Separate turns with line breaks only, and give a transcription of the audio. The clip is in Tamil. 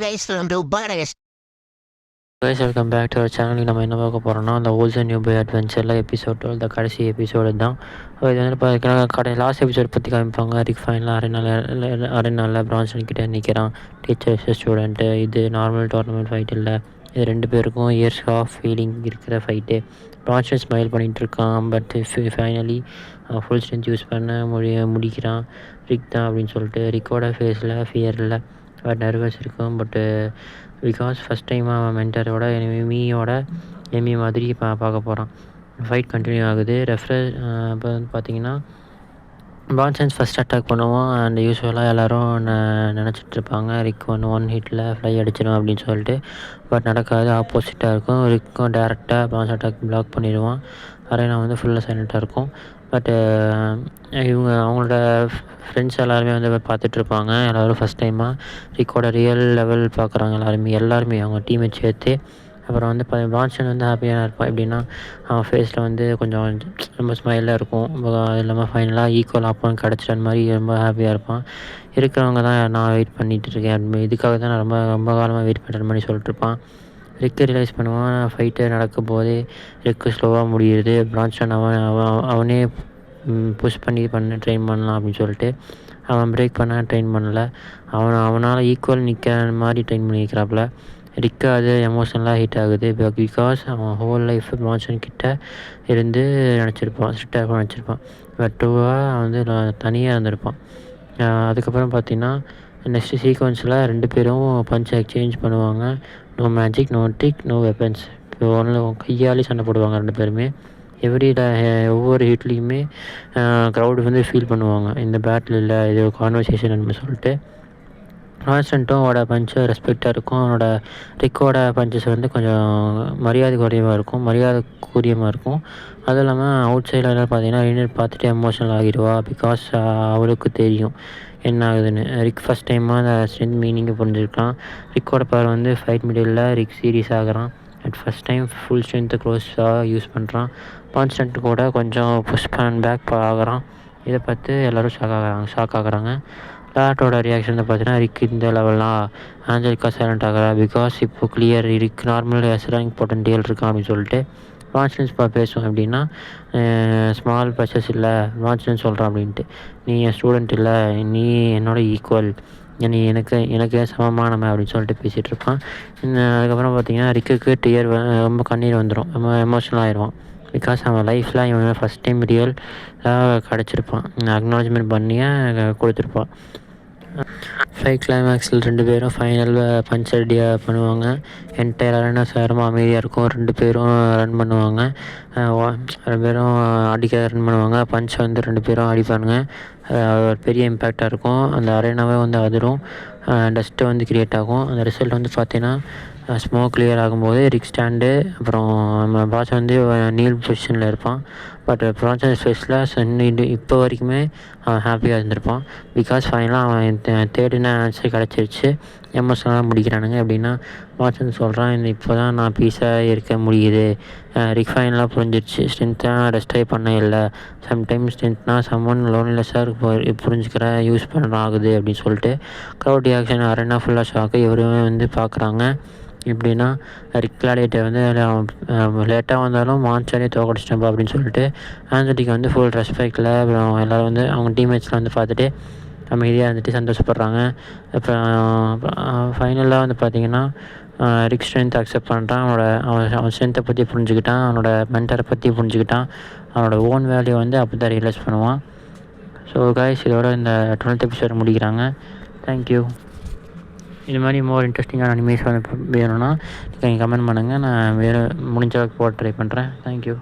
guys, to Badass.
Guys welcome back to our channel. நம்ம என்ன பார்க்க போகிறோம்னா அந்த ஓல்ஸ் அண்ட் நியூ பை அட்வென்ச்சரில் எபிசோட் இந்த கடைசி எபிசோடு தான். இது வந்து பார்த்தீங்கன்னா லாஸ்ட் எபிசோட் பற்றி காமிப்பாங்க. ரிக் ஃபைனலாக அரைநாளில் பிரான்சன் கிட்டே நிற்கிறான். Teachers student. இது நார்மல் டோர்னமெண்ட் ஃபைட் இல்லை, இது ரெண்டு பேருக்கும் இயர்ஸ் ஆஃப் ஃபீலிங் இருக்கிற ஃபைட்டு. பிரான்சன் ஸ்மைல் பண்ணிகிட்டு இருக்கான். But finally full strength use பண்ண முடிக்கிறான். ரிக் தான் அப்படின்னு சொல்லிட்டு. ரிக்கோட ஃபேஸில் ஃபியர் இல்லை, பட் நர்வஸ் இருக்கும். பட்டு பிகாஸ் ஃபஸ்ட் டைம் அவன் மென்டரோட எமி மாதிரி பார்க்க போகிறான். ஃபைட் கண்டினியூ ஆகுது. இப்போ வந்து பார்த்தீங்கன்னா பிரான்சன்ஸ் ஃபஸ்ட் அட்டாக் பண்ணுவான். அண்ட் யூஸ்வலாக எல்லோரும் நினச்சிட்ருப்பாங்க ரிக் ஒன் ஹிட்டில் ஃப்ளை அடிச்சிடும் அப்படின்னு சொல்லிட்டு. பட் நடக்காது, ஆப்போசிட்டாக இருக்கும். ரிக்கும் டேரெக்டாக பிரான்ஸ் அட்டாக் பிளாக் பண்ணிடுவான். அரேனா வந்து ஃபுல்லாக சைலண்ட்டாக இருக்கும். பட்டு அவங்களோட ஃப்ரெண்ட்ஸ் எல்லாருமே வந்து பார்த்துட்ருப்பாங்க. எல்லோரும் ஃபஸ்ட் டைமாக ரிக்கோட ரியல் லெவல் பார்க்குறாங்க. எல்லாருமே அவங்க டீமை சேர்த்து. அப்புறம் வந்து பிரான்சன் வந்து ஹாப்பியாக இருப்பான். எப்படின்னா அவன் ஃபேஸில் வந்து கொஞ்சம் ரொம்ப ஸ்மைலாக இருக்கும். அது இல்லாமல் ஃபைனலாக ஈக்குவல் ஆப்போனன்ட் கிடச்சிட்ட மாதிரி ரொம்ப ஹாப்பியாக இருப்பான். இருக்கிறவங்க தான் நான் வெயிட் பண்ணிகிட்டு இருக்கேன், இதுக்காக தான் நான் ரொம்ப காலமாக வெயிட் பண்ணுற மாதிரி சொல்லிட்டுருப்பான். ரிக்கு ரியலைஸ் பண்ணுவான். ஃபைட்டு நடக்கும் போதே ரிக்கு ஸ்லோவாக முடியுது. பிரான்சன் அவனே புஷ் பண்ணி ட்ரெயின் பண்ணலாம் அப்படின்னு சொல்லிட்டு அவன் பிரேக் பண்ண ட்ரெயின் பண்ணல. அவனால் ஈக்குவல் நிற்கிற மாதிரி ட்ரெயின் பண்ணி வைக்கிறாப்புல. ரிக்கு அது எமோஷனலாக ஹீட் ஆகுது. பிகாஸ் அவன் ஹோல் லைஃப் பிரான்சன் கிட்ட இருந்து ஸ்ட்ரிக்டாக நினச்சிருப்பான். பட் டூவாக வந்து தனியாக இருந்திருப்பான். அதுக்கப்புறம் பார்த்திங்கன்னா நெக்ஸ்ட்டு சீக்வன்ஸில் ரெண்டு பேரும் பஞ்ச் எக்ஸ்சேஞ்ச் பண்ணுவாங்க. No magic, no trick, no weapons. இப்போ ஒன்று கையாலே சண்டை போடுவாங்க ரெண்டு பேருமே. ஒவ்வொரு ஹிட்லேயுமே க்ரௌடு வந்து ஃபீல் பண்ணுவாங்க இந்த பேட்டில் இல்லை, இது கான்வர்சேஷன் அப்படின்னு சொல்லிட்டு. கான்ஸ்டன்ட்டும் பஞ்சு ரெஸ்பெக்டாக இருக்கும். ரிக்கோட பஞ்சஸ் வந்து கொஞ்சம் மரியாதை கூறியமாக இருக்கும். அதுவும் இல்லாமல் அவுட் சைடில் பார்த்தீங்கன்னா ரினர் பார்த்துட்டு எமோஷனல் ஆகிடுவா. பிகாஸ் அவளுக்கு தெரியும் என்ன ஆகுதுன்னு. ரிக் ஃபஸ்ட் டைமாக அந்த ஸ்ட்ரென்த் மீனிங்கை புரிஞ்சிருக்கான். ரிக்கோட பவர் வந்து ஃபைட் மிடில் ரிக் சீரியஸ் ஆகிறான். ஃபஸ்ட் டைம் ஃபுல் ஸ்ட்ரென்த்து க்ளோஸாக யூஸ் பண்ணுறான். கான்ஸ்டன்ட் கூட கொஞ்சம் புஷ் பேக் ஆகிறான். இதை பார்த்து எல்லோரும் ஷாக் ஆகுறாங்க. லாட்டோட ரியாக்ஷன் பார்த்தீங்கன்னா ரிக் இந்த லெவல்லாம் ஆஞ்சலிக்கா சைலண்ட் ஆகிறா. பிகாஸ் இப்போ கிளியர் ரிக் நார்மல் எஸ்ராங் பொட்டன்டியல் இருக்கான் அப்படின்னு சொல்லிட்டு. கான்ஸ்டன்ஸ் பேசுவோம் அப்படின்னா ஸ்மால் பர்ச்சஸ் இல்லை கான்ஸ்டன்ஸ் சொல்கிறான் அப்படின்ட்டு. நீ என் ஸ்டூடெண்ட் இல்லை, நீ என்னோட ஈக்குவல், நீ எனக்கு சமமானவன் அப்படின்னு சொல்லிட்டு பேசிகிட்டு இருப்பான். அதுக்கப்புறம் பார்த்தீங்கன்னா ரிக்குக்கு ரொம்ப கண்ணீர் வந்துடும், ரொம்ப எமோஷனல் ஆகிடுவான். பிகாஸ் அவன் லைஃப்பில் இவன் ஃபஸ்ட் டைம் கிடச்சிருப்பான். அக்னாலஜ்மெண்ட் பண்ணியே கொடுத்துருப்பான். ஃபைட் கிளைமேக்ஸில் ரெண்டு பேரும் ஃபைனல் பஞ்ச் ரெடியாக பண்ணுவாங்க. என்டையர் அரேனா ரொம்ப அமைதியாக இருக்கும். ரெண்டு பேரும் ரன் பண்ணுவாங்க. ரெண்டு பேரும் ரன் பண்ணுவாங்க. பஞ்ச் வந்து ரெண்டு பேரும் அடிப்பானுங்க. பெரிய இம்பேக்டாக இருக்கும். அந்த அரேனாவே வந்து அதிரும். டஸ்ட்டு வந்து க்ரியேட் ஆகும். அந்த ரிசல்ட் வந்து பார்த்தீங்கன்னா ஸ்மோக் கிளியர் ஆகும்போது ரிக் ஸ்டாண்டு, அப்புறம் நம்ம பாஸ் வந்து நீல் பொசிஷனில் இருப்பான். பட் பிரான்சன் ஃபேஸில் இப்போ வரைக்குமே அவன் ஹாப்பியாக இருந்திருப்பான். பிகாஸ் ஃபைனலாக அவன் தேடின ஆன்சர் கிடச்சிருச்சு. எமோஷனலாக முடிக்கிறானுங்க. எப்படின்னா பிரான்சன் சொல்கிறான், இப்போ தான் நான் பீஸாக இருக்க முடியுது. ரிக் ஃபைனலாக புரிஞ்சிருச்சு, ஸ்ட்ரென்த்தாக ரெஸ்ட்ரை பண்ண இல்லை. சம்டைம்ஸ் ஸ்ட்ரென்த்னால் சம்மன் லோன்லெஸ்ஸாக புரிஞ்சுக்கிற யூஸ் பண்ண ஆகுது அப்படின்னு சொல்லிட்டு. க்ரௌட் ரியாக்ஷன் அரேனா ஃபுல்லாக ஷாக்கு. இவருமே வந்து பார்க்குறாங்க. எப்படின்னா ரிக் கிளாடியேட்டர் வந்து லேட்டாக வந்தாலும் மான்ஸ்டரே தோக்கடிச்சிட்டப்பா அப்படின்னு சொல்லிட்டு ஆஞ்சலிக்கு வந்து ஃபுல் ரெஸ்பெக்டில் அப்புறம் எல்லோரும் வந்து அவங்க டீம்மேட்ஸ்லாம் வந்து பார்த்துட்டு அமைதியாக இருந்துட்டு சந்தோஷப்படுறாங்க. அப்புறம் ஃபைனலாக வந்து பார்த்திங்கன்னா ரிக் ஸ்ட்ரென்த் அக்செப்ட் பண்ணுறான். அவன் ஸ்ட்ரென்த்தை பற்றி புரிஞ்சுக்கிட்டான். அவனோட மென்டரை பற்றி புரிஞ்சுக்கிட்டான். அவனோட ஓன் வேல்யூ வந்து அப்போ தான் ரியலைஸ் பண்ணுவான். ஸோ கைஸ், இதோட இந்த 12th எபிசோட் முடிக்கிறாங்க. தேங்க்யூ. இது மாதிரி மோர் இன்ட்ரெஸ்டிங்கான அனிமேஷன் வேணும்னா நீங்கள் கமெண்ட் பண்ணுங்கள். நான் வேறு முடிஞ்ச அளவுக்கு போட ட்ரை பண்ணுறேன். தேங்க்யூ.